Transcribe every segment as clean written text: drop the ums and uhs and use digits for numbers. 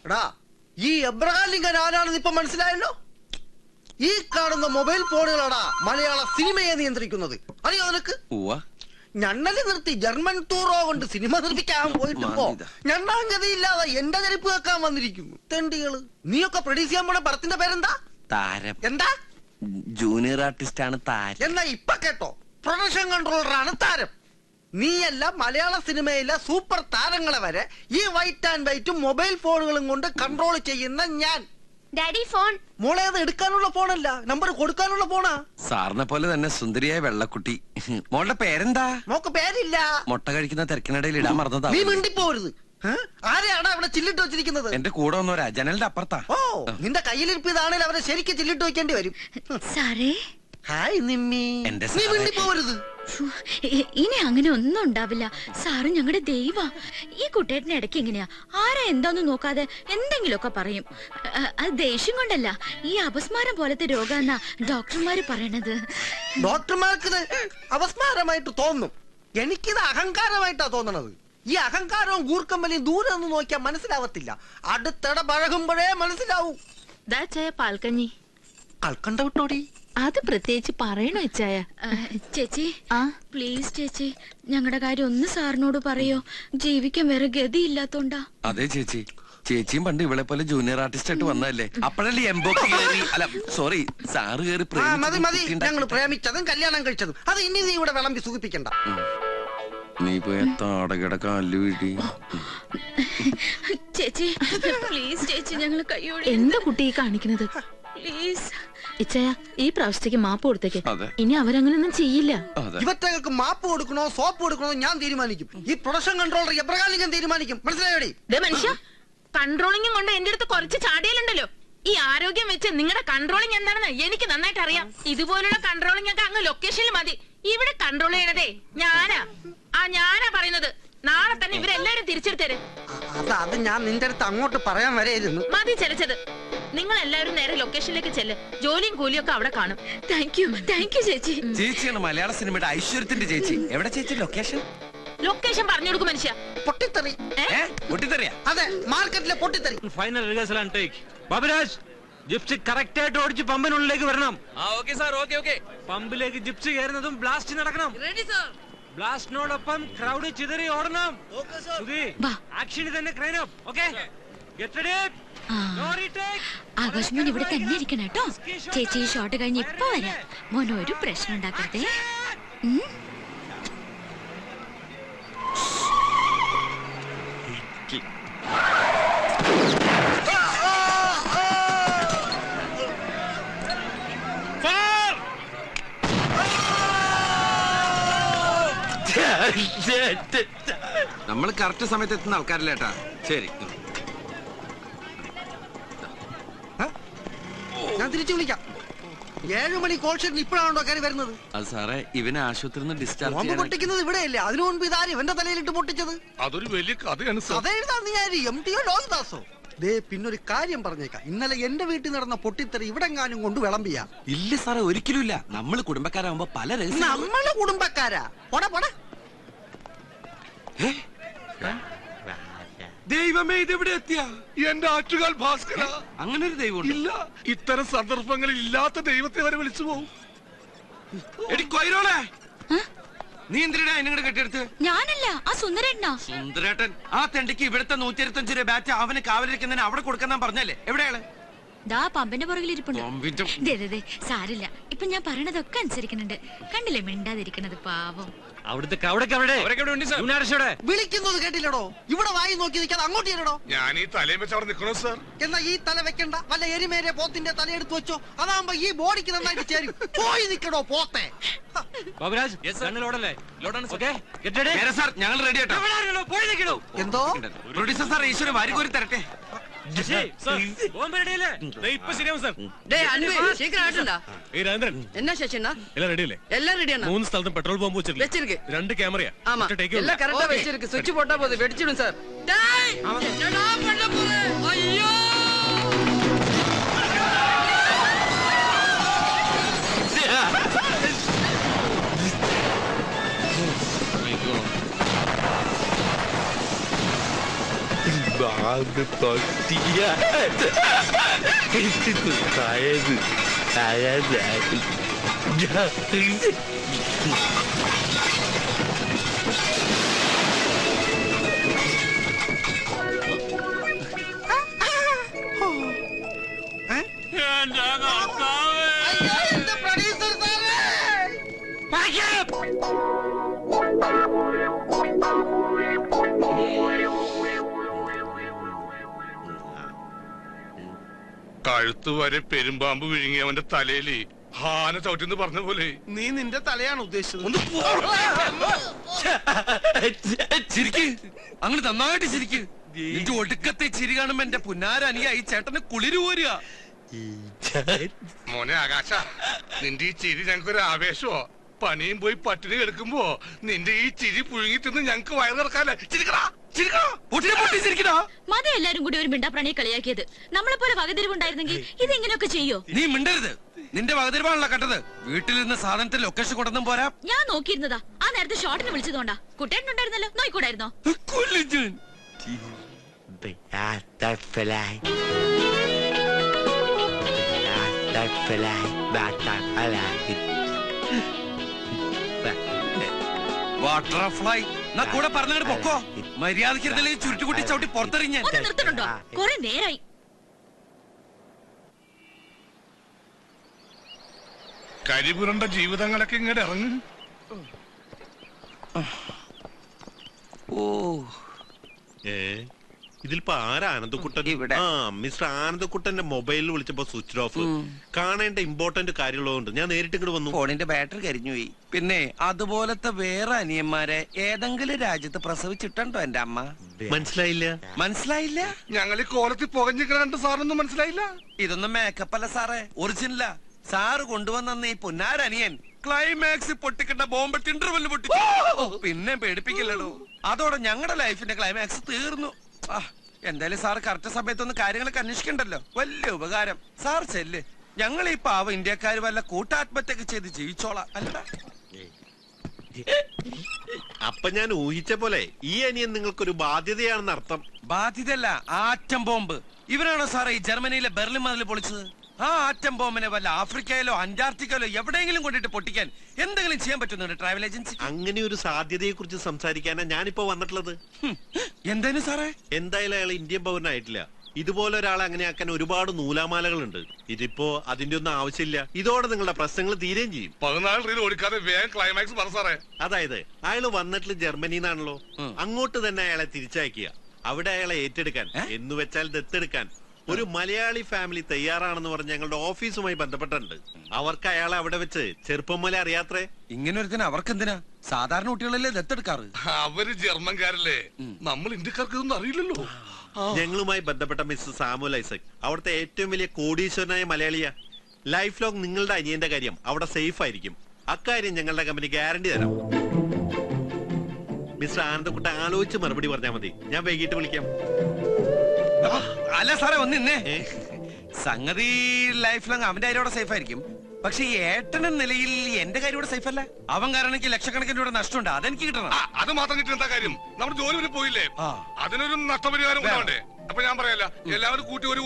എടാ ഈ Abraham Lincoln ആരാണെന്ന് ഇപ്പൊ മനസ്സിലായല്ലോ. ഈ കാണുന്ന മൊബൈൽ ഫോണുകളാടാ മലയാള സിനിമയെ നിയന്ത്രിക്കുന്നത്. അറിയോ നിനക്ക്? ഞണ്ണല് നിർത്തി ജർമ്മൻ ടൂറോ കൊണ്ട് സിനിമ നിർമ്മിക്കാൻ പോയിട്ടിപ്പോ ഞണ്ണാങ്കതിയില്ലാതെ എന്റെ ചെരുപ്പ് വെക്കാൻ വന്നിരിക്കുന്നു തെണ്ടികള്. നീയൊക്കെ പ്രൊഡ്യൂസ് ചെയ്യാൻ പോണ പടത്തിന്റെ പേരെന്താ? താരം. എന്താ? ജൂനിയർ ആർട്ടിസ്റ്റ് ആണ് താരം. എന്നാ ഇപ്പൊ കേട്ടോ, പ്രൊഡക്ഷൻ കൺട്രോളറാണ് താരം. നീയല്ല മലയാള സിനിമയിലെ സൂപ്പർ താരങ്ങളെ വരെ ഈ വൈറ്റ് ആൻഡ് വൈറ്റും മൊബൈൽ ഫോണുകളും കൊണ്ട് കൺട്രോൾ ചെയ്യുന്ന ഞാൻ. Daddy phone. മോളെ അത് എടുക്കാനുള്ള ഫോണല്ല, നമ്പർ കൊടുക്കാനുള്ള ഫോണാ. സാറിനെ പോലെ തന്നെ സുന്ദരിയായ വെള്ളക്കുട്ടി. മോളുടെ പേരെന്താ? മോക്ക് പേരില്ല. മുട്ട കഴിക്കുന്ന തിരക്കിനിടയിൽ ഇടാൻ മറന്നതാ. നീ മിണ്ടിപ്പോരുത്. ആരെയാണ് അവിടെ ചില്ലിട്ട് വെച്ചിരിക്കുന്നത്? എന്റെ കൂടെ വന്നവരാ, ജനലിന്റെ അപ്പുറത്താ. ഓ, നിന്റെ കയ്യിലിരിപ്പ് ഇതാണെങ്കിൽ അവരെ ശരിക്കും ചില്ലിട്ട് വെക്കേണ്ടി വരും. സാറേ. ഹായ് നിമ്മി. നീ മിണ്ടിപ്പോരുത്. ഇനി അങ്ങനെ ഒന്നും ഉണ്ടാവില്ല. സാറ് ഞങ്ങളുടെ ദൈവ. ഈ കുട്ടേട്ടന് ഇടയ്ക്ക് എങ്ങനെയാ ആരാ എന്താന്ന് നോക്കാതെ എന്തെങ്കിലുമൊക്കെ പറയും. അത് ദേഷ്യം കൊണ്ടല്ല, ഈ അപസ്മാരം പോലത്തെ രോഗാന്നാ ഡോക്ടർമാര് പറയണത്. ഡോക്ടർമാർക്ക് അപസ്മാരമായിട്ട് തോന്നും, എനിക്കിത് അഹങ്കാരമായിട്ടാ തോന്നണത്. ഈ അഹങ്കാരവും ഗൂർക്കമ്പലിയും ദൂരെ നിന്ന് നോക്കിയാൽ മനസ്സിലാവത്തില്ല, അടുത്തിടെ പഴകുമ്പോഴേ മനസ്സിലാവൂ. പാൽക്കഞ്ഞി ആൾക്കണ്ട വിട്ടോടി. അത് പ്രത്യേകിച്ച് പറയണോ ഇച്ചായ? ചേച്ചി പ്ലീസ് ചേച്ചി, ഞങ്ങളുടെ കാര്യം ഒന്ന് സാറിനോട് പറയോ, ജീവിക്കാൻ വേറെ ഗതിയില്ലാത്തോണ്ടാ. അതെ ചേച്ചി, ചേച്ചിയും പണ്ട് ഇവളെ പോലെ ജൂനിയർ ആർട്ടിസ്റ്റ് ആയിട്ട് വന്നതല്ലേ, അപ്പോഴല്ലേ എംബോക്ക് കയറി. അല്ല സോറി, സാറ് കയറി. മതി മതി, ഞങ്ങൾ പ്രേമിച്ചതും കല്യാണം കഴിച്ചതും അത് ഇനി നീ ഇവിടെ വിളമ്പി സുഖിപ്പിക്കണ്ട. നീ പോയ താടകടക്ക അല്ലു വീട്ടി. ചേച്ചി പ്ലീസ് ചേച്ചി, ഞങ്ങൾ കയ്യോടെ. എന്താ കുട്ടി കാണിക്കുന്നത്? പ്ലീസ് ഇച്ചയ, ഈ പ്രാവശ്യത്തേക്ക് മാപ്പ് കൊടുത്തേക്ക്. ഇനി അവരങ്ങനൊന്നും ചെയ്യില്ല. ഇവറ്റകൾക്ക് മാപ്പ് കൊടുക്കണോ സോപ്പ് കൊടുക്കണോ ഞാൻ തീരുമാനിക്കും. ഈ പ്രൊഡക്ഷൻ കൺട്രോളർ എബ്രഹാം ലിങ്കൻ തീരുമാനിക്കും. മനസ്സിലായോടി? മനുഷ്യ, കൺട്രോളിംഗ് കൊണ്ട് എന്റെ അടുത്ത് കുറച്ച് ചാടിയാലുണ്ടല്ലോ. ഈ ആരോഗ്യം വെച്ച് നിങ്ങളുടെ കൺട്രോളിംഗ് എന്താണെന്ന് എനിക്ക് നന്നായിട്ട് അറിയാം. ഇതുപോലുള്ള കൺട്രോളിംഗ് ഒക്കെ അങ്ങ് ലൊക്കേഷനിൽ മതി. ഇവിടെ കൺട്രോൾ ചെയ്യണതേ ഞാനാ. ഞാനാ പറയുന്നത്. നാളെ തന്നെ ഇവരെല്ലാരും തിരിച്ചെടുത്തേര്. അത് ഞാൻ നിന്റെ അടുത്ത് അങ്ങോട്ട് പറയാൻ വരെയായിരുന്നു. മതി ചലച്ചത്. നിങ്ങൾ എല്ലാവരും നേരെ ലൊക്കേഷനിലേക്ക് ചെല്ല്. ജോലിയും കൂലിയും ഒക്കെ അവിടെ കാണും. താങ്ക് യു ചേച്ചി. ചേച്ചിയാണ് മലയാള സിനിമയുടെ ഐശ്വര്യത്തിന്റെ ചേച്ചി. എവിടെ ചേച്ചി ലൊക്കേഷൻ? ലൊക്കേഷൻ പറഞ്ഞു കൊടുക്കും മനുഷ്യ. പൊട്ടിത്തെറി. പൊട്ടിത്തെറിയാ? അതെ, മാർക്കറ്റിലെ പൊട്ടിത്തെറി. Final rehearsal and take. Baburaj, gypsy correct ആയിട്ട് ഓടിച്ച് പമ്പിനുള്ളിലേക്ക് വരണം. പമ്പിലേക്ക് ജിപ്സി കയറുന്നതും ബ്ലാസ്റ്റ് നടക്കണം. ബ്ലാസ്റ്റിനോടൊപ്പം ക്രൗഡ് ചിതറി ഓടണം. ആക്ഷന് തന്നെ crane up. Okay, get ready. Akash ഇവിടെ തന്നെ ഇരിക്കണം കേട്ടോ. ചേച്ചി ഈ ഷോട്ട് കഴിഞ്ഞ് ഇപ്പൊ വരാം. മോൻ ഒരു പ്രശ്നം ഉണ്ടാക്കരുതേ. നമ്മൾ കറക്റ്റ് സമയത്ത് എത്തുന്ന ആൾക്കാരല്ലേ ഏട്ടാ. ശരി, ഞാൻ തിരിച്ചു വിളിക്കാം. 7 മണി കോൾ ഷീറ്റിൽ ഇപ്പോഴാണോ കയറി വരുന്നത്? അത് സാറേ, ഇവനെ ആശുപത്രിയിൽ നിന്ന് ഡിസ്ചാർജ് ബോംബ് പൊട്ടിക്കുന്നത് ഇവിടെയല്ലേ? അതിനു മുൻപ് ഇതാരും ഇവന്റെ തലയിലിട്ട് പൊട്ടിച്ചത്? അതൊരു വലിയ കഥയാണ്. കഥ എഴുതാൻ നീ ആര്? MTO ലോഹിദാസോ? ദേ, പിന്നൊരു കാര്യം പറഞ്ഞേക്കാം. ഇന്നലെ എന്റെ വീട്ടിൽ നടന്ന പൊട്ടിത്തെറി ഇവിടെങ്ങാനും കൊണ്ട് വിളമ്പിയാ? ഇല്ല സാറേ, ഒരിക്കലും ഇല്ല. നമ്മള് കുടുംബക്കാരാകുമ്പോ പല രഹസ്യം. നമ്മള് കുടുംബക്കാരാ? പോടാ പോടാ. ദൈവമേ, ഇതെവിടെ എത്തിയ? എന്റെ ആറ്റുകാൽ ഭാസ്കര, അങ്ങനെ ഒരു ദൈവം ഇല്ല. ഇത്തരം സന്ദർഭങ്ങളിൽ ഇല്ലാത്ത ദൈവത്തെ വരെ വിളിച്ചു പോകും. നീ എന്തിനാ എന്നെ കെട്ടിയെടുത്ത്? ഞാനല്ല, ആ സുന്ദരേട്ടനാ. സുന്ദരേട്ടൻ ആ തെണ്ടിക്ക് ഇവിടുത്തെ 125 രൂപ ബാറ്റ് അവന് കാവലിരിക്കുന്നതിന് അവിടെ കൊടുക്കാൻ പറഞ്ഞല്ലേ? എവിടെയാണ്? ദാ പമ്പിന്റെ പുറകിലിരിപ്പുണ്ട്. സാരില്ല, ഇപ്പൊ ഞാൻ പറയണതൊക്കെ അനുസരിക്കുന്നുണ്ട്. കണ്ടില്ലേ മിണ്ടാതിരിക്കണത്? പാവം. അവിടുത്തെ വിളിക്കുന്നത് കേട്ടില്ലടോ? ഇവിടെ വായി നോക്കി നിൽക്കാതെ അങ്ങോട്ട് ചെല്ലടോ. ഞാൻ ഈ തലയും വെച്ച് അവിടെ നിൽക്കണോ സാർ? എന്നാ ഈ തല വെക്കണ്ട, വല്ല എരിമേരെ പോത്തിന്റെ തല എടുത്ത് വെച്ചോ. അതാകുമ്പോ ഈ ബോഡിക്ക് നന്നായിട്ട് ചേരും. പോയി നിൽക്കണോ പോത്തെ. ബാബുരാജ്, ഞങ്ങൾ റെഡി ആട്ടോ. എന്തോ പ്രൊഡ്യൂസർ സാർ ഈശ്വര വാരികോരി തരട്ടെ. என்ன சேஷனா எல்லாம் ரெடி இல்ல? எல்லாம் ரெடியானா? 3 സ്ഥലത്തും പെട്രോൾ ബോംബ് വെച്ചിருக்கு. 2 ക്യാമറയാ. ஆமா, எல்லாம் கரெக்ட்டா வெச்சிருக்கு. சுவிட்ச் போட்டா போதும், வெடிச்சிடும் சார். டேய், என்னடா பண்ண போற? ஐயோ! അയ്യോ, എന്റെ പ്രൊഡ്യൂസർ സാറേ! കഴുത്ത് വരെ പെരുമ്പാമ്പ് വിഴുങ്ങി അവന്റെ തലയില് ഹാന ചവിട്ടിന്ന് പറഞ്ഞ പോലെ. നീ നിന്റെ തലയാണ് ഉദ്ദേശിച്ചത്. ഒന്ന് ചിരിക്ക്, അങ്ങനെ നന്നായിട്ട് ചിരിക്ക്. നിന്റെ ഒടുക്കത്തെ ചിരി കാണുമ്പോ എന്റെ പുന്നാരനിയ ഈ ചേട്ടന് കുളിര് പോരുക. മോനെ ആകാശ, നിന്റെ ഈ ചിരി ഞങ്ങൾക്കൊരു ആവേശമോ? പണിയും പോയി പട്ടിണി കിടക്കുമ്പോ നിന്റെ ഈ ചിരി പുഴുങ്ങി തിന്ന് ഞങ്ങക്ക് വയറ് കിടക്കാല്ലേ? ചിരിക്കടാ, ചിരിക്കടാ. മത എല്ലാരും കൂടി ഒരു മിണ്ടാപ്രാണിയെ കളിയാക്കിയത്. നമ്മളെ പോലെ വകതിരിവുണ്ടായിരുന്നെങ്കിൽ ഇത് ഇങ്ങനെയൊക്കെ ചെയ്യോ? നീ മിണ്ടരുത്. നിന്റെ വകതിരുവാണല്ലോ കട്ടത്. വീട്ടിൽ നിന്ന് സാധനത്തിൽ ലൊക്കേഷൻ കൊണ്ടൊന്നും പോരാ. ഞാൻ നോക്കിയിരുന്നതാ. ആ നേരത്തെ ഷോട്ടിന് വിളിച്ചതുകൊണ്ടാ. കുട്ടേട്ടനുണ്ടായിരുന്നല്ലോ, നോയിക്കൂടായിരുന്നോ? ബട്ടർഫ്ലൈ കൂടെ പറഞ്ഞങ്ങോട്ട് പൊക്കോ. മര്യാദക്കിരുന്നില്ലേ ചുരുട്ടുകുട്ടി ചവിട്ടി പുറത്തെറിഞ്ഞ. ഒന്ന് നിർത്തണുണ്ടോ? കൊറേ നേരായി. കരിപുരണ്ട ജീവിതങ്ങളൊക്കെ ഇങ്ങോട്ട് ഇറങ്ങും. ഇതിലിപ്പോ ആരാ ആനന്ദക്കുട്ടൻ? ആ, മിസ്റ്റർ ആനന്ദക്കുട്ടന്റെ മൊബൈലിൽ വിളിച്ചപ്പോ സ്വിച്ച് ഓഫ്. കാണേണ്ട ഇമ്പോർട്ടന്റ് കാര്യമുള്ളതുകൊണ്ട് ഞാൻ നേരിട്ട് ഇങ്ങോട്ട് വന്നു. ഫോണിന്റെ ബാറ്ററി കരിഞ്ഞുപോയി. പിന്നെ അതുപോലത്തെ വേറെ അനിയന്മാരെ ഏതെങ്കിലും രാജ്യത്ത് പ്രസവിച്ചിട്ടുണ്ടോ എന്റെ അമ്മ? മനസ്സിലായില്ല. മനസ്സിലായില്ല? ഞങ്ങൾ ഈ കോലത്തിൽ പുകഞ്ഞിക്കണ കണ്ട് സാറൊന്നും മനസ്സിലായില്ല. ഇതൊന്നും മേക്കപ്പ് അല്ല സാറേ, ഒറിജിനലാ. സാറ് കൊണ്ടുവന്ന ഈ പുന്നാരനിയൻ ക്ലൈമാക്സ് പൊട്ടിക്കേണ്ട ബോംബ് ഇന്റർവെല്ല് പൊട്ടി. പിന്നെ പേടിപ്പിക്കില്ലടോ. അതോടെ ഞങ്ങളുടെ ലൈഫിന്റെ ക്ലൈമാക്സ് തീർന്നു. എന്തായാലും സാർ കറക്റ്റ് സമയത്തൊന്ന് കാര്യങ്ങളൊക്കെ അന്വേഷിക്കണ്ടല്ലോ. വലിയ ഉപകാരം. സാർ ചെല്ല്. ഞങ്ങൾ ഈ പാവ ഇന്ത്യക്കാര് വല്ല കൂട്ടാത്മഹത്യൊക്കെ ചെയ്ത് ജീവിച്ചോളാം. അല്ലടാ, അപ്പൊ ഞാൻ ഊഹിച്ച പോലെ ഈ അനിയൻ നിങ്ങൾക്കൊരു ബാധ്യതയാണെന്ന് അർത്ഥം. ബാധ്യതയല്ല, ആറ്റം ബോംബ്. ഇവരാണോ സാറേ ഈ ജർമ്മനിയിലെ ബെർലിൻ മതിൽ പൊളിച്ചത്? ആ ആറ്റം ബോംബിനെ വല്ല ആഫ്രിക്കയിലോ അന്റാർട്ടിക്കയിലോ എവിടെയെങ്കിലും കൊണ്ടിട്ട് പൊട്ടിക്കാൻ എന്തെങ്കിലും ചെയ്യാൻ പറ്റുന്നുണ്ട് ട്രാവൽ ഏജൻസി? അങ്ങനെ ഒരു സാധ്യതയെ കുറിച്ച് സംസാരിക്കാനാ ഞാനിപ്പോ വന്നിട്ടുള്ളത്. എന്തായാലും സാറേ, എന്തായാലും അയാൾ ഇന്ത്യൻ പൗരനായിട്ടില്ല. ഇതുപോലെ ഒരാളെ അങ്ങനെ ആക്കാൻ ഒരുപാട് നൂലാമാലകളുണ്ട്. ഇതിപ്പോ അതിന്റെ ഒന്നും ആവശ്യമില്ല. ഇതോടെ നിങ്ങളുടെ പ്രശ്നങ്ങൾ തീരുകയും ചെയ്യും. 14 റീൽ ഓടിക്കാതെ വേഗം ക്ലൈമാക്സ് പറ സാറേ. അതായത് അയാൾ വന്നിട്ടുള്ള ജർമ്മനിന്നാണല്ലോ, അങ്ങോട്ട് തന്നെ അയാളെ തിരിച്ചയക്കുക. അവിടെ അയാളെ ഏറ്റെടുക്കാൻ, എന്ന് വെച്ചാൽ ദത്തെടുക്കാൻ ഒരു മലയാളി ഫാമിലി തയ്യാറാണെന്ന് പറഞ്ഞ് ഞങ്ങളുടെ ഓഫീസുമായി ബന്ധപ്പെട്ടിട്ടുണ്ട്. അവർക്ക് അയാളെ അവിടെ വെച്ച് ചെറുപ്പം മുതലേ അറിയാത്രേ. ഇങ്ങനെ ഒരുത്തിന് അവർക്കെന്തിനാ? സാധാരണ കുട്ടികളല്ലേ ദത്തെടുക്കാറ്. അവര് ജർമ്മൻകാരല്ലേ, നമ്മൾ ഇന്ത്യക്കാർക്ക് ഇതൊന്നും അറിയില്ലല്ലോ. ഞങ്ങളുമായി ബന്ധപ്പെട്ട മിസ്റ്റർ സാമുൽ ഐസക് അവിടുത്തെ ഏറ്റവും വലിയ കോടീശ്വരനായ മലയാളിയാ. ലൈഫ് ലോങ് നിങ്ങളുടെ അനിയന്റെ കാര്യം അവിടെ സേഫ് ആയിരിക്കും. അക്കാര്യം ഞങ്ങളുടെ കമ്പനി ഗ്യാരണ്ടി തരാം. മിസ്റ്റർ ആനന്ദക്കുട്ട ആലോചിച്ച് മറുപടി പറഞ്ഞാൽ മതി. ഞാൻ വൈകിട്ട് വിളിക്കാം. അല്ല സാറേ, ഒന്നിന്നേ. സംഗതി ലൈഫ് ലോങ് അവന്റെ കാര്യം സേഫ് ആയിരിക്കും. പക്ഷെ ഈ ഏട്ടന നിലയിൽ എന്റെ കാര്യം ഇവിടെ സേഫ് അല്ല. അവൻ കാരണം എനിക്ക് ലക്ഷക്കണക്കിന് രൂപ നഷ്ടമുണ്ട്. അതെനിക്ക് കിട്ടണം. അത് മാത്രം കിട്ടുന്ന കാര്യം നമ്മുടെ ജോലി വരെ പോയില്ലേ, അതിനൊരു നഷ്ടപരിഹാരം ഉണ്ടാവണ്ടേ? അപ്പൊ ഞാൻ പറയാല്ല, എല്ലാവരും കൂട്ടി ഒരു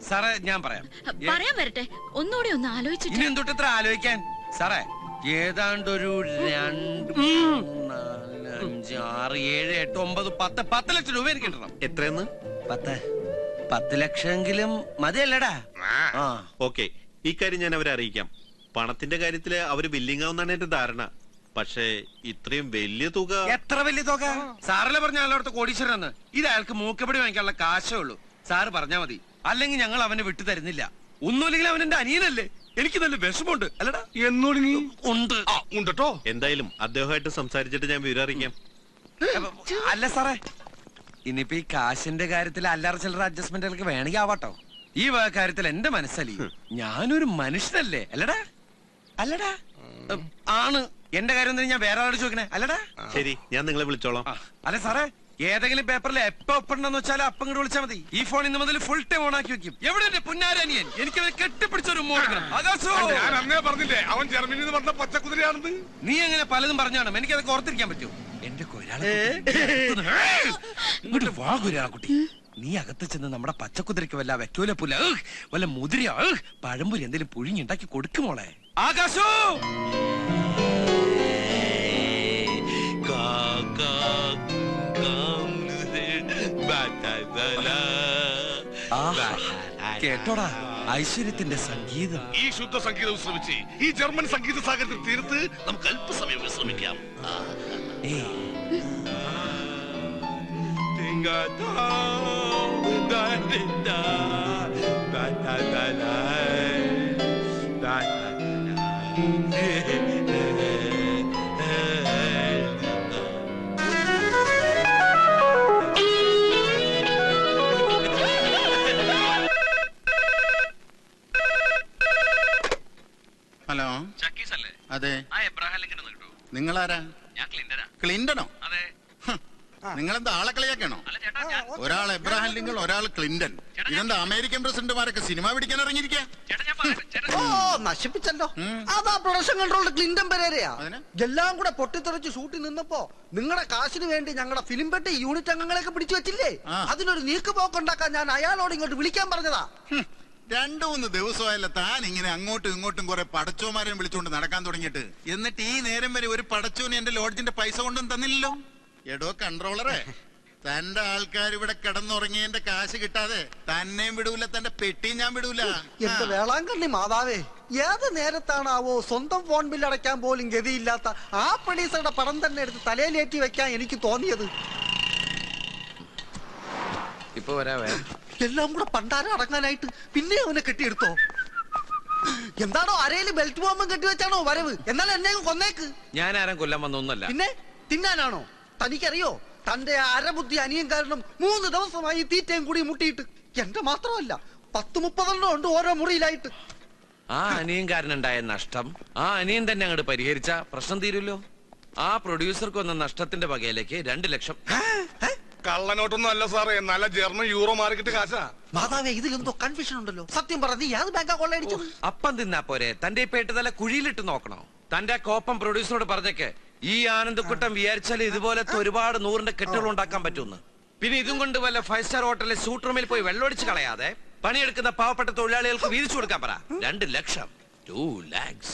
സാറേ ഞാൻ പറയാം. പറയാൻ വരട്ടെ, ഒന്നുകൂടി ഒന്ന് ആലോചിച്ചിട്ട്. ഇനി എന്തൊട്ട് ഇത്ര ആലോചിക്കാൻ? സാറേ, ഏതാണ്ടൊരു 2, 3, 4, 5, 6, 7, 8, 9, 10, 10 ലക്ഷം രൂപ എനിക്ക് കിട്ടണം. എത്രയെന്ന്? 10 ലക്ഷമെങ്കിലും മതിയല്ലടാ. ഓക്കെ, ഇക്കാര്യം ഞാൻ അവരെ അറിയിക്കാം. പണത്തിന്റെ കാര്യത്തില് അവര് ബില്ലിംഗ് ആവുന്നാണ് എന്റെ ധാരണ. പക്ഷേ ഇത്രയും വലിയ തുക. എത്ര വലിയ തുക? സാറല്ലേ പറഞ്ഞ അയാളോടത്ത് കോടീശ്വരന്ന്. ഇത് അയാൾക്ക് മൂക്കപ്പടി വാങ്ങിക്കാനുള്ള കാശേ ഉള്ളൂ. സാറ് പറഞ്ഞാ മതി, അല്ലെങ്കിൽ ഞങ്ങൾ അവനെ വിട്ടു തരുന്നില്ല. ഒന്നുമില്ലെങ്കിൽ അവൻ എന്റെ അനിയനല്ലേ. എനിക്ക് നല്ല വിഷമമുണ്ട്. അല്ലടാ, എന്നോട് ഉണ്ട് കേട്ടോ. എന്തായാലും അദ്ദേഹമായിട്ട് സംസാരിച്ചിട്ട് ഞാൻ വിവരം അറിയിക്കാം. അല്ല സാറേ, ഇനിയിപ്പോ ഈ കാശിന്റെ കാര്യത്തിൽ അല്ലറ ചില്ലറ അഡ്ജസ്റ്റ്മെന്റുകൾക്ക് വേണമെങ്കിൽ ആവാട്ടോ. ഈ കാര്യത്തിൽ എന്റെ മനസ്സലി, ഞാനൊരു മനുഷ്യനല്ലേ. അല്ലടാ, അല്ലടാ ആണ്. എന്റെ കാര്യം എന്തിനാ ഞാൻ വേറെ ആളോട് ചോദിക്കണേ? അല്ലടാ. ശരി, ഞാൻ നിങ്ങളെ വിളിച്ചോളാം. അല്ല സാറേ, ഏതെങ്കിലും പേപ്പറിൽ എപ്പോ ഒപ്പുണ്ടെന്ന് വെച്ചാൽ അപ്പം ഇങ്ങോട്ട് വിളിച്ചാൽ മതി. ഈ ഫോൺ ഇന്ന് മുതൽ ഫുൾ ടൈം ഓൺ ആക്കി വെക്കും. എവിടെ എന്റെ പുന്നാരനിയൻ? എനിക്ക് കെട്ടിപ്പിടിച്ചൊരു ഞാൻ അന്നേ പറഞ്ഞില്ലേ അവൻ ജർമ്മനിയിൽ നിന്ന് വന്ന പച്ചക്കുതിരയാണെന്ന്. നീ അങ്ങനെ പലതും പറഞ്ഞാണ്. എനിക്കതൊക്കെ ഓർത്തിരിക്കാൻ പറ്റുമോ? എന്റെ ഇങ്ങോട്ട് വാ കുട്ടി. നീ അകത്ത് ചെന്ന് നമ്മുടെ പച്ചക്കുതിരയ്ക്ക് വല്ല വെക്കൂല പുല വല്ല മുതിര പഴമ്പുരി എന്തെങ്കിലും പുഴുങ്ങിണ്ടാക്കി കൊടുക്കുമോളെ. ആകാശോ കേട്ടോടാ ഐശ്വര്യത്തിന്റെ സംഗീതം. ഈ ശുദ്ധ സംഗീതം ശ്രമിച്ച് ഈ ജർമ്മൻ സംഗീത സാഗരത്തിൽ തീർത്ത് നമുക്ക് അല്പസമയം വിശ്രമിക്കാം. ഹലോ, അതെ, നിങ്ങളാരാ? ക്ലിന്റനോ? നിങ്ങളെന്താ ആളെ കളിയാക്കണോ? ഒരാൾ എബ്രഹാം ലിങ്കൺ, ഒരാൾ ക്ലിന്റൺ. ഇതെന്താ അമേരിക്കൻ പ്രസിഡന്റുമാരൊക്കെ സിനിമ പിടിക്കാൻ ഇറങ്ങിയിരിക്കാ? ഓ നശിപ്പിച്ചല്ലോ. അതാ പ്രൊഡക്ഷൻ കൺട്രോളിന്റെ ക്ലിന്റൺ പെരേരയാ. എല്ലാം കൂടെ പൊട്ടിത്തെറിച്ച് ഷൂട്ടിൽ നിന്നപ്പോ നിങ്ങളുടെ കാശിന് വേണ്ടി ഞങ്ങളുടെ ഫിലിം പെട്ടി യൂണിറ്റ് അംഗങ്ങളെയൊക്കെ പിടിച്ചു വെച്ചില്ലേ? അതിനൊരു നീക്കുപോക്കുണ്ടാക്കാൻ ഞാൻ അയാളോട് ഇങ്ങോട്ട് വിളിക്കാൻ പറഞ്ഞതാ. 2-3 ദിവസമായല്ല താൻ ഇങ്ങനെ അങ്ങോട്ടും ഇങ്ങോട്ടും കുറെ പടച്ചോമാരെയും വിളിച്ചുകൊണ്ട് നടക്കാൻ തുടങ്ങിയിട്ട്. എന്നിട്ട് ഈ നേരം വരെ ഒരു പടച്ചോന് എന്റെ ലോഡ്ജിന്റെ പൈസ കൊണ്ടും തന്നില്ലല്ലോ. എടോ കൺട്രോളറെ, തന്റെ ആൾക്കാർ ഇവിടെ കിടന്നുറങ്ങിയതിന്റെ കാശ് കിട്ടാതെ തന്നെയും വിടൂല, തന്റെ പെട്ടിയും ഞാൻ വിടൂല. എന്റെ വേളാങ്കണ്ണി മാതാവേ, ഏത് നേരത്താണാവോ സ്വന്തം ഫോൺ ബില്ല് അടയ്ക്കാൻ പോലും ഗതിയില്ലാത്ത ആ പ്രൊഡ്യൂസറുടെ പടം തന്നെ എടുത്ത് തലയിലേറ്റി വെക്കാൻ എനിക്ക് തോന്നിയത്. ഇപ്പൊ വരാവേ. എല്ലാം കൂടെ പണ്ടാരം അടങ്ങാനായിട്ട് പിന്നെ അവനെ കെട്ടിയെടുത്തോ? എന്താണോ അരയില് ബെൽറ്റ് ബോംബും കെട്ടിവെച്ചാണോ വരവ്? എന്നാൽ എന്നെ കൊന്നേക്ക്. ഞാൻ ആരും കൊല്ലാൻ വന്നൊന്നല്ല. പിന്നെ തിന്നാനാണോ? തനിക്കറിയോ, തന്റെ അരബുദ്ധി അനിയൻ കാരണം 3 ദിവസമായി തീറ്റയും കൂടി മുട്ടിയിട്ട്. എന്റെ മാത്രമല്ല 10-30 ഉണ്ട് ഓരോ മുറിയിലായിട്ട്. ആ അനിയൻകാരനുണ്ടായ നഷ്ടം ആ അനിയൻ തന്നെ അങ്ങോട്ട് പരിഹരിച്ച പ്രശ്നം തീരുമല്ലോ. ആ പ്രൊഡ്യൂസർക്ക് വന്ന നഷ്ടത്തിന്റെ വകയിലേക്ക് 2 ലക്ഷം. കള്ളനോട്ടൊന്നും അല്ല സാറേ, നല്ല ജർമ്മൻ യൂറോ മാർക്കറ്റ് കാശാ. മാതാവേ, ഇതിലെന്തോ കൺഫ്യൂഷൻ ഉണ്ടല്ലോ. സത്യം പറഞ്ഞ ഏത് ബാങ്കാ കൊള്ളയടിച്ചത്? അപ്പം തിന്നാ പോരെ, തന്റെ പേട്ട് തല കുഴിയിലിട്ട് നോക്കണോ? തന്റെ കോപ്പം പ്രൊഡ്യൂസറോട് പറഞ്ഞേക്ക്. ഈ ആനന്ദക്കുട്ടം വിചാരിച്ചാൽ ഇതുപോലത്തെ ഒരുപാട് 100ന്റെ കെട്ടുകൾ ഉണ്ടാക്കാൻ പറ്റുമെന്ന്. പിന്നെ ഇതും കൊണ്ട് വല്ല 5 സ്റ്റാർ ഹോട്ടലിലെ സൂട്ട് റൂമിൽ പോയി വെള്ളമൊടിച്ച് കളയാതെ പണിയെടുക്കുന്ന പാവപ്പെട്ട തൊഴിലാളികൾക്ക് വീതിച്ചു കൊടുക്കാൻ പറ. 2 ലക്ഷം. 2 lakhs.